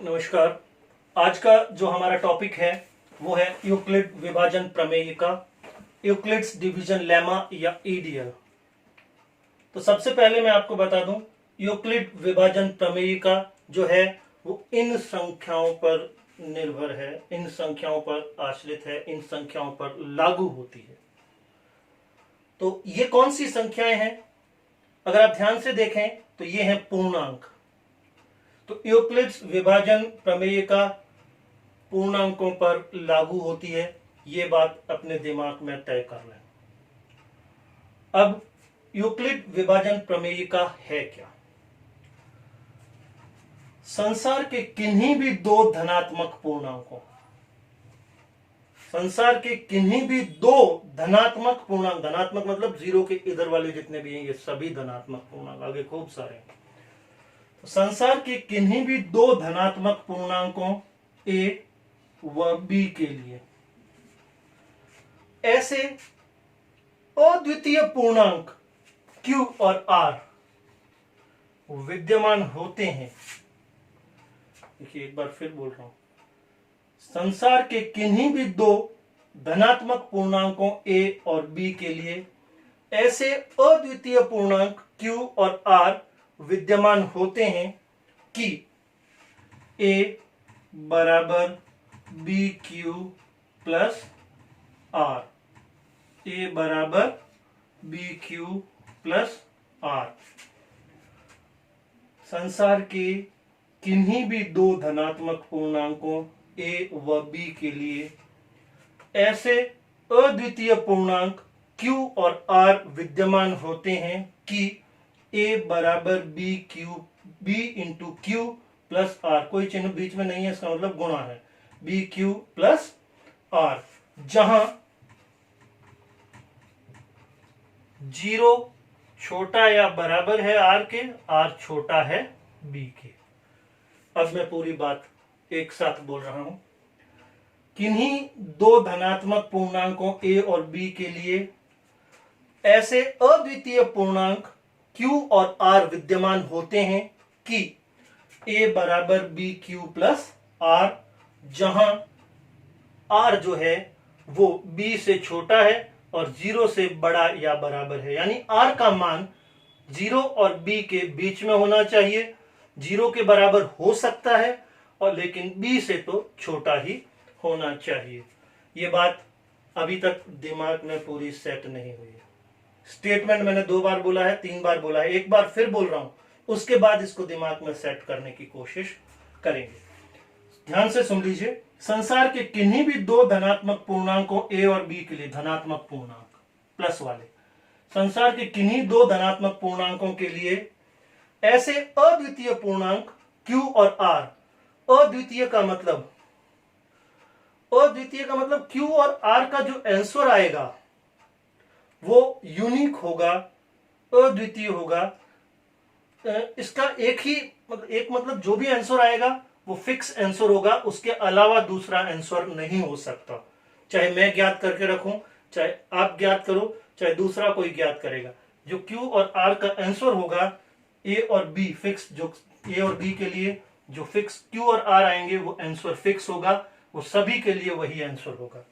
नमस्कार। आज का जो हमारा टॉपिक है वो है यूक्लिड विभाजन प्रमेय का यूक्लिड्स डिवीजन लेमा या ईडीएल। तो सबसे पहले मैं आपको बता दूं, यूक्लिड विभाजन प्रमेय का जो है वो इन संख्याओं पर निर्भर है, इन संख्याओं पर आश्रित है, इन संख्याओं पर लागू होती है। तो ये कौन सी संख्याएं हैं? अगर आप ध्यान से देखें तो ये है पूर्णांक। तो यूक्लिड्स विभाजन प्रमेय का पूर्णांकों पर लागू होती है, ये बात अपने दिमाग में तय कर लें। अब यूक्लिड विभाजन प्रमेय का है क्या? संसार के किन्हीं भी दो धनात्मक पूर्णांकों, संसार के किन्हीं भी दो धनात्मक पूर्णांक, धनात्मक मतलब जीरो के इधर वाले जितने भी हैं ये सभी धनात्मक पूर्णांक, आगे खूब सारे हैं। तो संसार के किन्हीं भी दो धनात्मक पूर्णांकों a व b के लिए ऐसे अद्वितीय पूर्णांक q और r विद्यमान होते हैं। देखिए एक बार फिर बोल रहा हूं, संसार के किन्हीं भी दो धनात्मक पूर्णांकों a और b के लिए ऐसे अद्वितीय पूर्णांक q और r विद्यमान होते हैं कि a बराबर बी क्यू प्लस आर, ए बराबर बी क्यू प्लस आर। संसार के किन्हीं भी दो धनात्मक पूर्णांकों a व b के लिए ऐसे अद्वितीय पूर्णांक q और r विद्यमान होते हैं कि a बराबर B Q, b into Q plus R, कोई चिन्ह बीच में नहीं है, इसका मतलब गुणा है, बी क्यू प्लस आर, जहां जीरो छोटा या बराबर है आर के, आर छोटा है बी के। अब मैं पूरी बात एक साथ बोल रहा हूं। किन्हीं दो धनात्मक पूर्णांकों a और b के लिए ऐसे अद्वितीय पूर्णांक q और r विद्यमान होते हैं कि a बराबर बी क्यू प्लस आर, जहां r जो है वो b से छोटा है और 0 से बड़ा या बराबर है, यानी r का मान 0 और b के बीच में होना चाहिए। 0 के बराबर हो सकता है और लेकिन b से तो छोटा ही होना चाहिए। ये बात अभी तक दिमाग में पूरी सेट नहीं हुई है। स्टेटमेंट मैंने 2 बार बोला है, 3 बार बोला है, एक बार फिर बोल रहा हूं, उसके बाद इसको दिमाग में सेट करने की कोशिश करेंगे। ध्यान से सुन लीजिए। संसार के किन्हीं भी दो धनात्मक पूर्णांकों a और b के लिए, धनात्मक पूर्णांक प्लस वाले, संसार के किन्हीं दो धनात्मक पूर्णांकों के लिए ऐसे अद्वितीय पूर्णांक q और r, अद्वितीय का मतलब, अद्वितीय का मतलब q और r का जो आंसर आएगा वो यूनिक होगा, अद्वितीय होगा। इसका एक मतलब जो भी आंसर आएगा वो फिक्स आंसर होगा, उसके अलावा दूसरा आंसर नहीं हो सकता। चाहे मैं ज्ञात करके रखूं, चाहे आप ज्ञात करो, चाहे दूसरा कोई ज्ञात करेगा, जो Q और R का आंसर होगा A और B फिक्स, जो A और B के लिए जो फिक्स Q और R आएंगे वो आंसर फिक्स होगा, वो सभी के लिए वही आंसर होगा।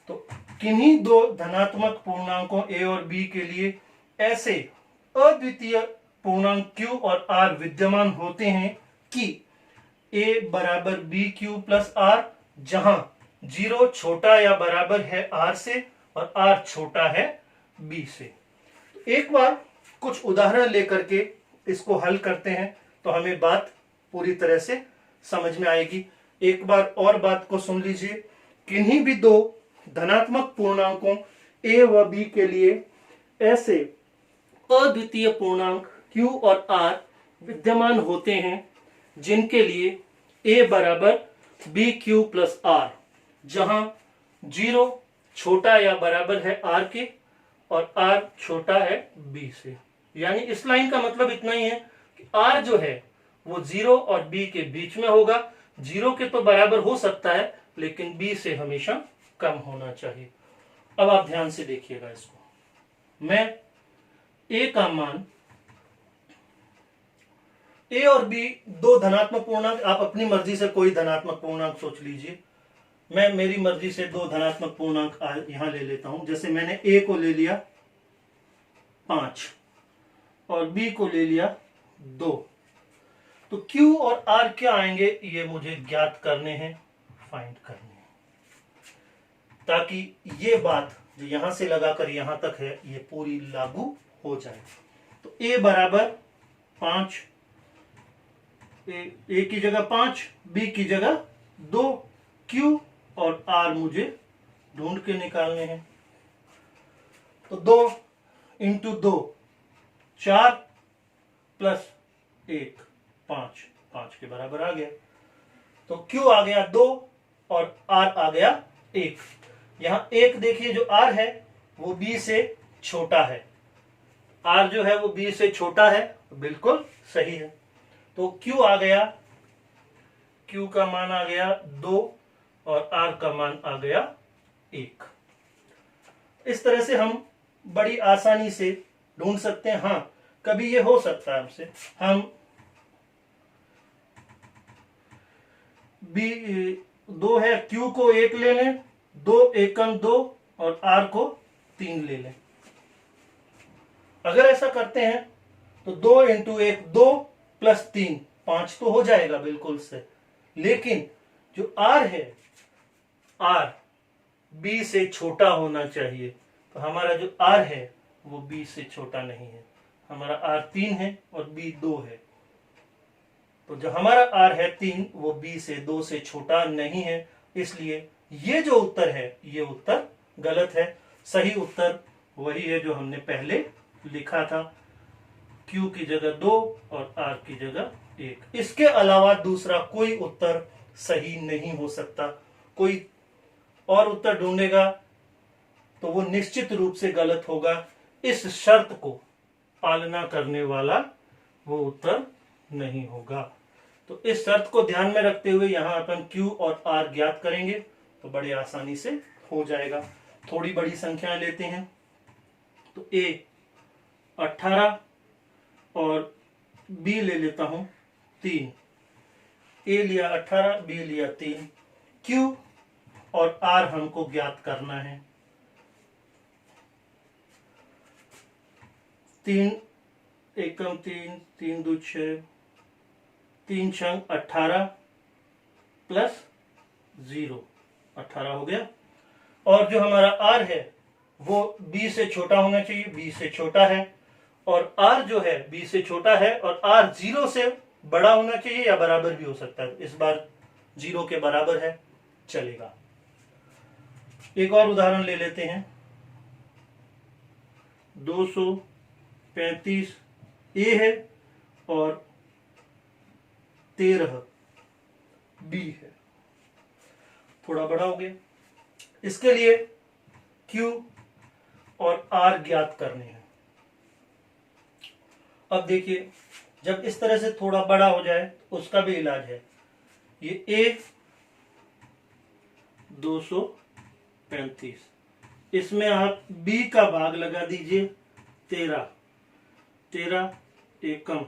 तो किन्हीं दो धनात्मक पूर्णांकों a और b के लिए ऐसे अद्वितीय पूर्णांक q और r विद्यमान होते हैं कि a बराबर बी क्यू प्लस आर, जहां 0 छोटा या बराबर है r से और r छोटा है b से। एक बार कुछ उदाहरण लेकर के इसको हल करते हैं तो हमें बात पूरी तरह से समझ में आएगी। एक बार और बात को सुन लीजिए। किन्हीं भी दो धनात्मक पूर्णांकों a व b के लिए ऐसे अद्वितीय पूर्णांक q और r विद्यमान होते हैं जिनके लिए a बराबर बी क्यू प्लस आर, जहां 0 छोटा या बराबर है r के और r छोटा है b से। यानी इस लाइन का मतलब इतना ही है कि r जो है वो 0 और b के बीच में होगा। 0 के तो बराबर हो सकता है लेकिन b से हमेशा कम होना चाहिए। अब आप ध्यान से देखिएगा इसको। मैं a का मान ए और बी दो धनात्मक पूर्णांक, आप अपनी मर्जी से कोई धनात्मक पूर्णांक सोच लीजिए। मैं मेरी मर्जी से दो धनात्मक पूर्णांक यहां ले लेता हूं। जैसे मैंने ए को ले लिया 5 और बी को ले लिया 2। तो Q और R क्या आएंगे ये मुझे ज्ञात करने हैं, फाइंड करने हैं, ताकि ये बात जो यहां से लगाकर यहां तक है ये पूरी लागू हो जाए। तो A बराबर 5, ए की जगह 5, बी की जगह 2, Q और R मुझे ढूंढ के निकालने हैं। तो 2 इंटू 2 4 प्लस 1 5, 5 के बराबर आ गया। तो Q आ गया 2 और R आ गया 1। यहां 1 देखिए जो R है वो B से छोटा है, R जो है वो B से छोटा है, तो बिल्कुल सही है। तो Q आ गया, Q का मान आ गया 2 और R का मान आ गया 1। इस तरह से हम बड़ी आसानी से ढूंढ सकते हैं। हाँ, कभी ये हो सकता है हमसे, हम बी 2 है, Q को 1 ले लें, 2 एकम 2 और R को 3 ले लें। अगर ऐसा करते हैं तो 2 इंटू 1 2 प्लस 3 5 तो हो जाएगा बिल्कुल से। लेकिन जो R है, R B से छोटा होना चाहिए। तो हमारा जो R है वो B से छोटा नहीं है, हमारा R 3 है और B 2 है। तो जो हमारा R है 3 वो B से 2 से छोटा नहीं है, इसलिए ये जो उत्तर है ये उत्तर गलत है। सही उत्तर वही है जो हमने पहले लिखा था, Q की जगह 2 और R की जगह 1। इसके अलावा दूसरा कोई उत्तर सही नहीं हो सकता। कोई और उत्तर ढूंढेगा तो वो निश्चित रूप से गलत होगा। इस शर्त को पालना करने वाला वो उत्तर नहीं होगा। तो इस शर्त को ध्यान में रखते हुए यहां अपन Q और R ज्ञात करेंगे तो बड़े आसानी से हो जाएगा। थोड़ी बड़ी संख्याएं लेते हैं। तो A 18 और B ले लेता हूं 3। A लिया 18, B लिया 3। Q और R हमको ज्ञात करना है। 3 एकम 3, 3 दू 6, 3 छंग 18 प्लस 0, 18 हो गया। और जो हमारा R है वो B से छोटा होना चाहिए, B से छोटा है। और R जो है B से छोटा है और R 0 से बड़ा होना चाहिए या बराबर भी हो सकता है। इस बार 0 के बराबर है, चलेगा। एक और उदाहरण ले लेते हैं। 235 A है और 13 B है, थोड़ा बड़ा हो गया। इसके लिए Q और R ज्ञात करने हैं। अब देखिए, जब इस तरह से थोड़ा बड़ा हो जाए उसका भी इलाज है। ये A 235, इसमें आप B का भाग लगा दीजिए 13, 13 एकम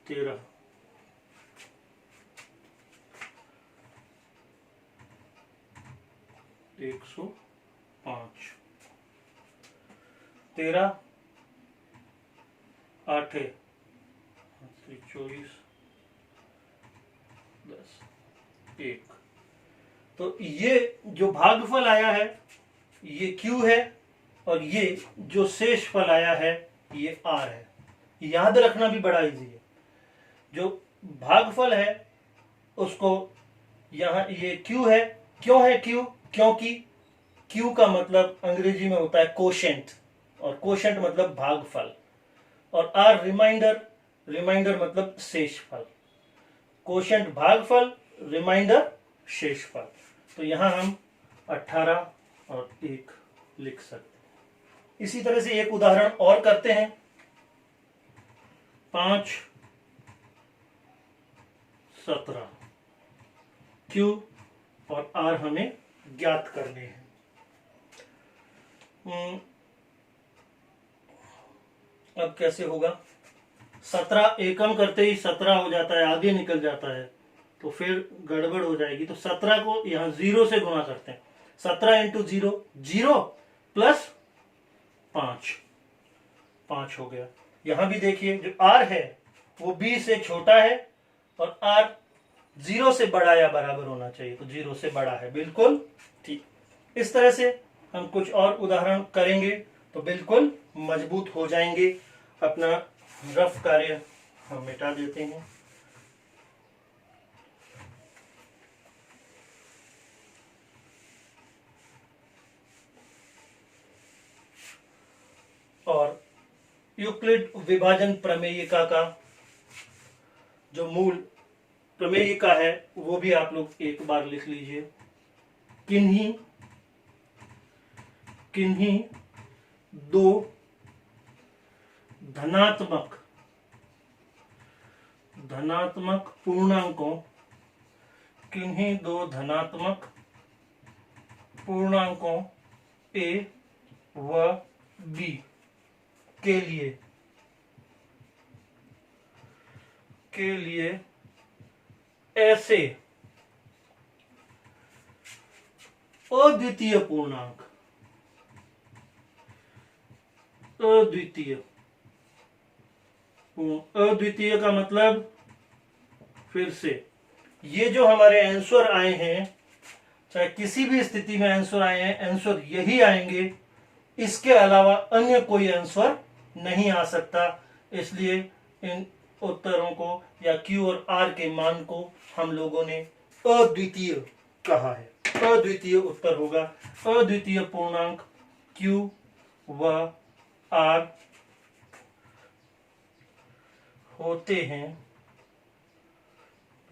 13, 105, 13 8 24 10 1। तो ये जो भागफल आया है ये Q है और ये जो शेष फल आया है ये R है। याद रखना भी बड़ा इजी है। जो भागफल है उसको यहां ये Q है। क्यों है Q? क्योंकि Q का मतलब अंग्रेजी में होता है कोशेंट, और कोशेंट मतलब भागफल, और R रिमाइंडर, रिमाइंडर मतलब शेषफल। कोशेंट भागफल, रिमाइंडर शेषफल। तो यहां हम 18 और 1 लिख सकते हैं। इसी तरह से एक उदाहरण और करते हैं। 5 17 Q और R हमें ज्ञात करने हैं। अब कैसे होगा? 17 एकम करते ही 17 हो जाता है, आगे निकल जाता है, तो फिर गड़बड़ हो जाएगी। तो 17 को यहां 0 से गुणा करते हैं। 17 इंटू 0, 0 प्लस 5 हो गया। यहां भी देखिए जो r है वो b से छोटा है और r 0 से बड़ा या बराबर होना चाहिए, तो 0 से बड़ा है, बिल्कुल ठीक। इस तरह से हम कुछ और उदाहरण करेंगे तो बिल्कुल मजबूत हो जाएंगे। अपना रफ कार्य हम मिटा देते हैं। और यूक्लिड विभाजन प्रमेयिका का जो मूल प्रमेयिका है वो भी आप लोग एक बार लिख लीजिए। किन्हीं दो धनात्मक पूर्णांकों, किन्हीं दो धनात्मक पूर्णांकों a व b के लिए ऐसे अद्वितीय पूर्णांक, अद्वितीय का मतलब, फिर से ये जो हमारे आंसर आए हैं, चाहे किसी भी स्थिति में आंसर आए हैं, आंसर यही आएंगे, इसके अलावा अन्य कोई आंसर नहीं आ सकता। इसलिए इन उत्तरों को या Q और R के मान को हम लोगों ने अद्वितीय कहा है। अद्वितीय उत्तर होगा। अद्वितीय पूर्णांक Q व R होते हैं,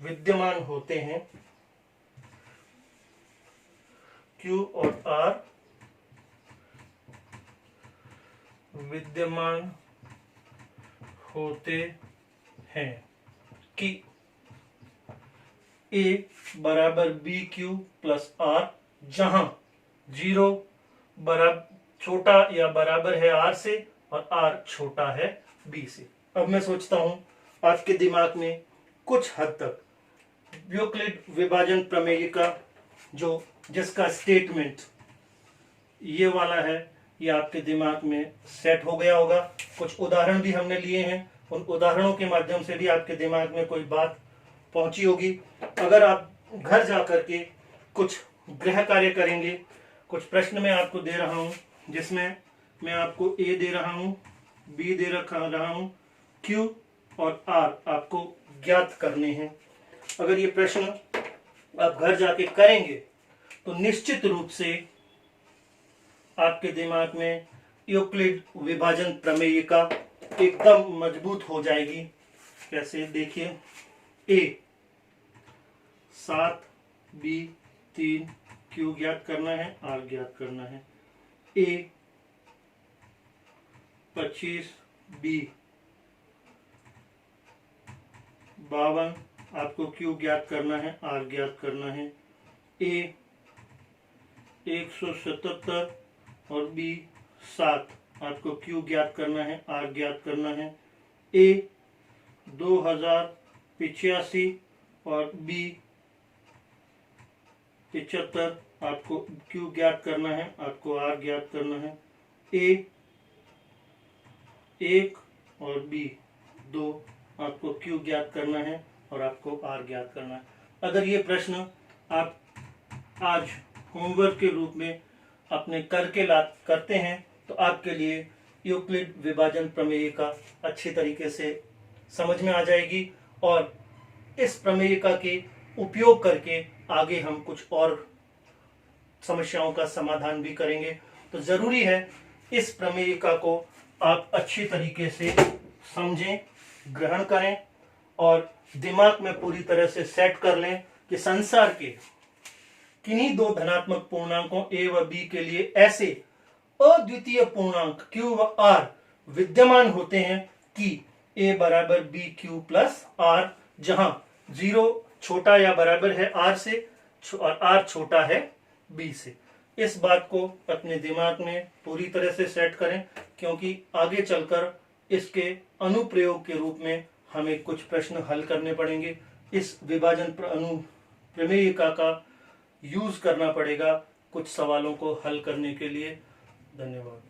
विद्यमान होते हैं। Q और R विद्यमान होते हैं कि A बराबर BQ प्लस R, जहां 0 बराबर छोटा या बराबर है R से और R छोटा है B से। अब मैं सोचता हूं आपके दिमाग में कुछ हद तक यूक्लिड विभाजन प्रमेयिका जो जिसका स्टेटमेंट ये वाला है, ये आपके दिमाग में सेट हो गया होगा। कुछ उदाहरण भी हमने लिए हैं, उन उदाहरणों के माध्यम से भी आपके दिमाग में कोई बात पहुंची होगी। अगर आप घर जाकर के कुछ गृह कार्य करेंगे, कुछ प्रश्न मैं आपको दे रहा हूं जिसमें मैं आपको A दे रहा हूं, B दे रहा हूं, Q और R आपको ज्ञात करने हैं। अगर ये प्रश्न आप घर जाके करेंगे तो निश्चित रूप से आपके दिमाग में यूक्लिड विभाजन प्रमेयिका एकदम मजबूत हो जाएगी। कैसे, देखिए, A 7, B 3, Q ज्ञात करना है, R ज्ञात करना है। A 25, B 52, आपको Q ज्ञात करना है, R ज्ञात करना है। A 177 और B 7, आपको Q ज्ञात करना है, R ज्ञात करना है। A 2085 और B 75, आपको Q ज्ञात करना है, आपको R ज्ञात करना है। A 1 और B 2, आपको Q ज्ञात करना है और आपको R ज्ञात करना है। अगर ये प्रश्न आप आज होमवर्क के रूप में अपने करते हैं तो आपके लिए यूक्लिड विभाजन प्रमेयिका अच्छी तरीके से समझ में आ जाएगी और इस प्रमेयिका के उपयोग करके आगे हम कुछ और समस्याओं का समाधान भी करेंगे। तो जरूरी है इस प्रमेयिका को आप अच्छी तरीके से समझें, ग्रहण करें और दिमाग में पूरी तरह से सेट कर लें कि संसार के किन्हीं दो धनात्मक पूर्णांकों A व B के लिए ऐसे अद्वितीय पूर्णांक Q व R विद्यमान होते हैं कि A बराबर BQ प्लस R, जहां 0 छोटा या बराबर है R से और R छोटा है B से। इस बात को अपने दिमाग में पूरी तरह से सेट करें, क्योंकि आगे चलकर इसके अनुप्रयोग के रूप में हमें कुछ प्रश्न हल करने पड़ेंगे। इस विभाजन प्रमेयिका का यूज करना पड़ेगा कुछ सवालों को हल करने के लिए। धन्यवाद।